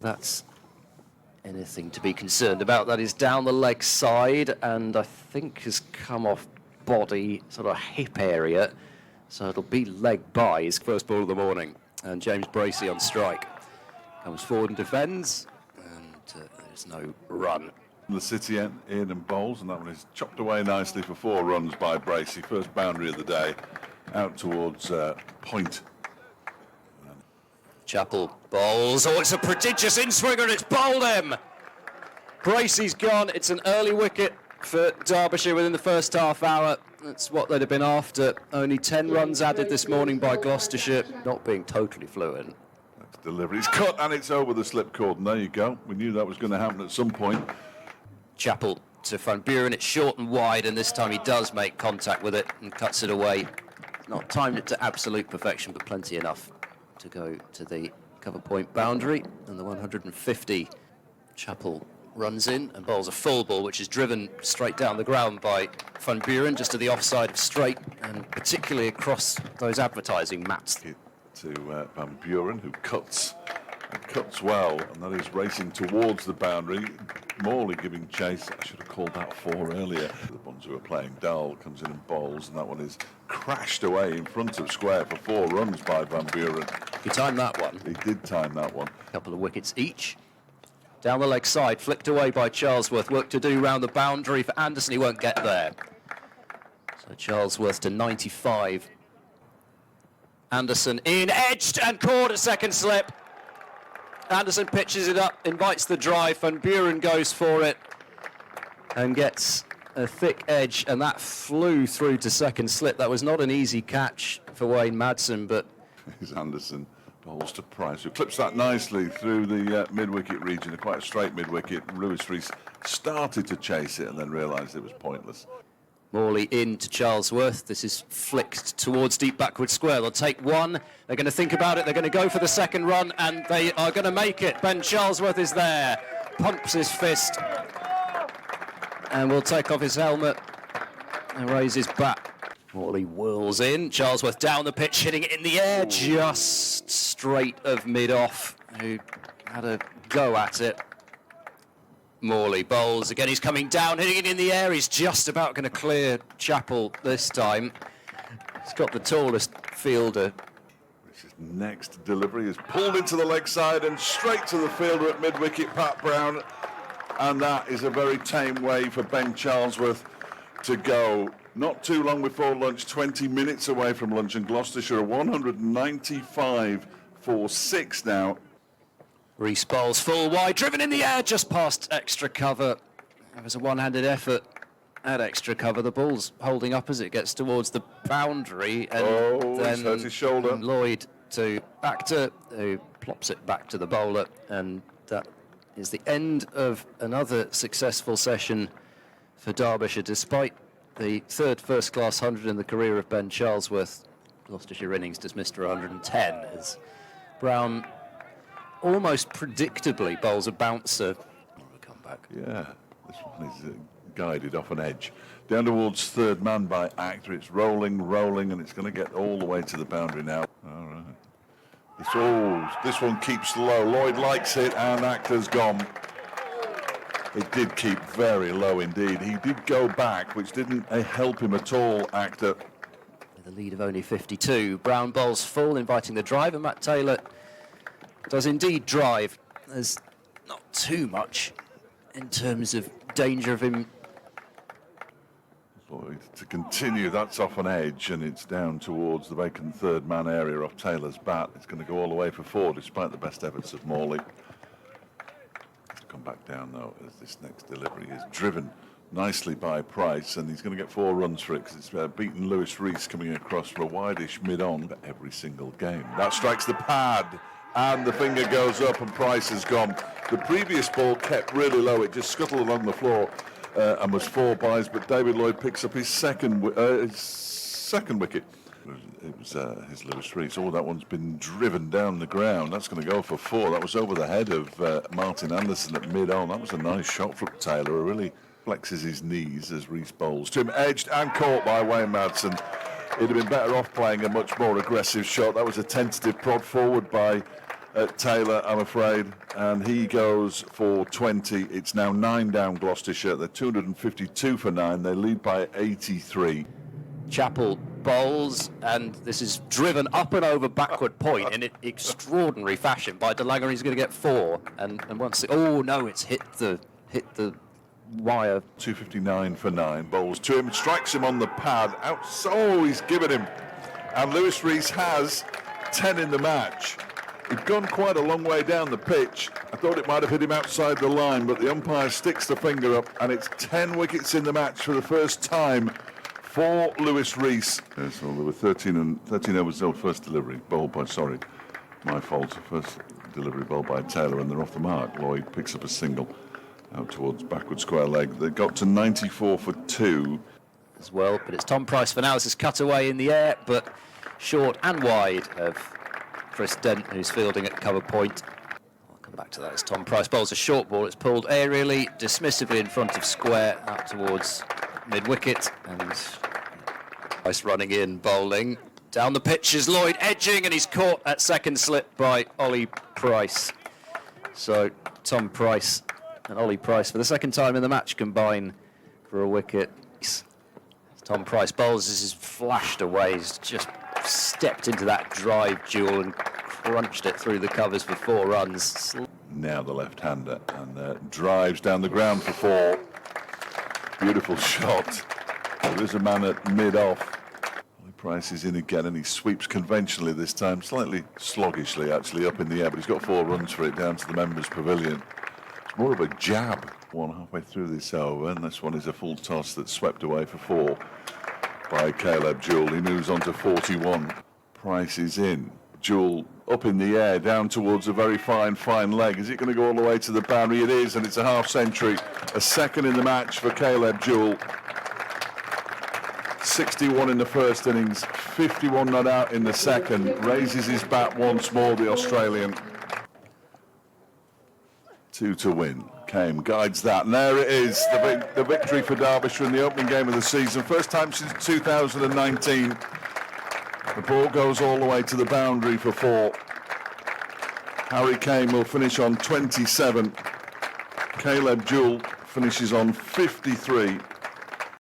That's anything to be concerned about. That is down the leg side and I think has come off body, sort of hip area. So it'll be leg by his first ball of the morning. And James Bracey on strike. Comes forward and defends, and there's no run. The City in and bowls, and that one is chopped away nicely for 4 runs by Bracey. First boundary of the day, out towards point. Chappell bowls. Oh, it's a prodigious in-swinger, and it's bowled him. Bracey's gone. It's an early wicket for Derbyshire within the first half hour. That's what they'd have been after. Only 10 runs added this morning by Gloucestershire, not being totally fluent. Next delivery. It's cut and it's over the slip cord. And there you go. We knew that was going to happen at some point. Chappell to Van Buren. It's short and wide, and this time he does make contact with it and cuts it away. Not timed it to absolute perfection, but plenty enough to go to the cover point boundary. And the 150, Chappell runs in and bowls a full ball, which is driven straight down the ground by Van Buren, just to the offside of straight, and particularly across those advertising mats. To Van Buren, who cuts well, and that is racing towards the boundary. Morley giving chase. I should have called that 4 earlier. The ones who are playing Dahl comes in and bowls, and that one is crashed away in front of square for 4 runs by Van Buren. He timed that one. He did time that one. A couple of wickets each. Down the leg side, flicked away by Charlesworth. Work to do round the boundary for Anderson. He won't get there. So Charlesworth to 95. Anderson in, edged and caught a second slip. Anderson pitches it up, invites the drive. Van Buren goes for it and gets a thick edge, and that flew through to second slip. That was not an easy catch for Wayne Madsen, but... Here's Anderson. Bowls to Price, who clips that nicely through the mid-wicket region, quite a straight mid-wicket. Reece started to chase it and then realised it was pointless. Morley in to Charlesworth. This is flicked towards deep backward square. They'll take one. They're going to think about it. They're going to go for the second run, and they are going to make it. Ben Charlesworth is there. Pumps his fist and will take off his helmet and raise his bat. Morley whirls in. Charlesworth down the pitch, hitting it in the air, just straight of mid-off, who had a go at it. Morley bowls again. He's coming down, hitting it in the air. He's just about going to clear Chappell this time. He's got the tallest fielder. His next delivery is pulled into the leg side and straight to the fielder at mid-wicket, Pat Brown. And that is a very tame way for Ben Charlesworth to go. Not too long before lunch, 20 minutes away from lunch, and Gloucestershire 195 for 6 now. Reece bowls full wide, driven in the air, just past extra cover. It was a one-handed effort at extra cover. The ball's holding up as it gets towards the boundary, and then he's hurt his shoulder. Lloyd to Actor, who plops it back to the bowler, and that is the end of another successful session for Derbyshire, despite the third first-class 100 in the career of Ben Charlesworth. Gloucestershire innings dismissed for 110 as Brown almost predictably bowls a bouncer. Come back. Yeah, this one is guided off an edge. Down towards third man by Actor. It's rolling, and it's going to get all the way to the boundary now. All right. This one keeps low. Lloyd likes it, and Actor's gone. It did keep very low indeed. He did go back, which didn't help him at all, Actor. With a lead of only 52. Brown bowls full, inviting the drive, and Matt Taylor does indeed drive. There's not too much in terms of danger of him. Lloyd to continue, that's off an edge, and it's down towards the vacant third man area off Taylor's bat. It's going to go all the way for 4, despite the best efforts of Morley. Come back down though, as this next delivery is driven nicely by Price, and he's going to get 4 runs for it, because it's beaten Reece coming across for a wideish mid-on every single game. That strikes the pad, and the finger goes up, and Price has gone. The previous ball kept really low. It just scuttled along the floor and was 4 byes, but David Lloyd picks up his second wicket. It was his Reece. Oh, that one's been driven down the ground. That's going to go for 4. That was over the head of Martin Anderson at mid-on. That was a nice shot from Taylor, who really flexes his knees as Reece bowls to him. Edged and caught by Wayne Madsen. He'd have been better off playing a much more aggressive shot. That was a tentative prod forward by at Taylor, I'm afraid, and he goes for 20. It's now 9 down Gloucestershire. They're 252 for 9. They lead by 83. Chappell bowls, and this is driven up and over backward point in extraordinary fashion by De Lange. He's going to get 4, and once oh no, it's hit the wire. 259 for 9. Bowls to him, strikes him on the pad. Out, so he's given him, and Lewis Reece has 10 in the match. He'd gone quite a long way down the pitch. I thought it might have hit him outside the line, but the umpire sticks the finger up, and it's 10 wickets in the match for the first time for Lewis Reece. Yeah, so there were 13 overs, the first delivery bowled by, sorry, my fault, first delivery bowled by Taylor, and they're off the mark. Lloyd picks up a single out towards backward square leg. They got to 94 for 2. As well, but it's Tom Price for now. This is cut away in the air, but short and wide of Chris Dent, who's fielding at cover point. I'll come back to that. As Tom Price bowls a short ball, it's pulled aerially, dismissively in front of square, out towards mid-wicket, and Price running in, bowling. Down the pitch is Lloyd, edging, and he's caught at second slip by Ollie Price. So Tom Price and Ollie Price, for the second time in the match, combine for a wicket. Tom Price bowls, this is flashed away. He's just stepped into that drive duel and crunched it through the covers for 4 runs. Now the left-hander, and drives down the ground for 4. Beautiful shot. There is a man at mid-off. Ollie Price is in again, and he sweeps conventionally this time, slightly sloggishly actually, up in the air, but he's got 4 runs for it down to the members' pavilion. It's more of a jab, one halfway through this over, and this one is a full toss that's swept away for 4 by Caleb Jewell. He moves on to 41. Price is in. Jewell up in the air, down towards a very fine leg. Is it going to go all the way to the boundary? It is, and it's a half century. A second in the match for Caleb Jewell. 61 in the first innings, 51 not out in the second. Raises his bat once more, the Australian. 2 to win. Came, guides that, and there it is, the victory for Derbyshire in the opening game of the season. First time since 2019. The ball goes all the way to the boundary for 4. Harry Kane will finish on 27. Caleb Jewell finishes on 53.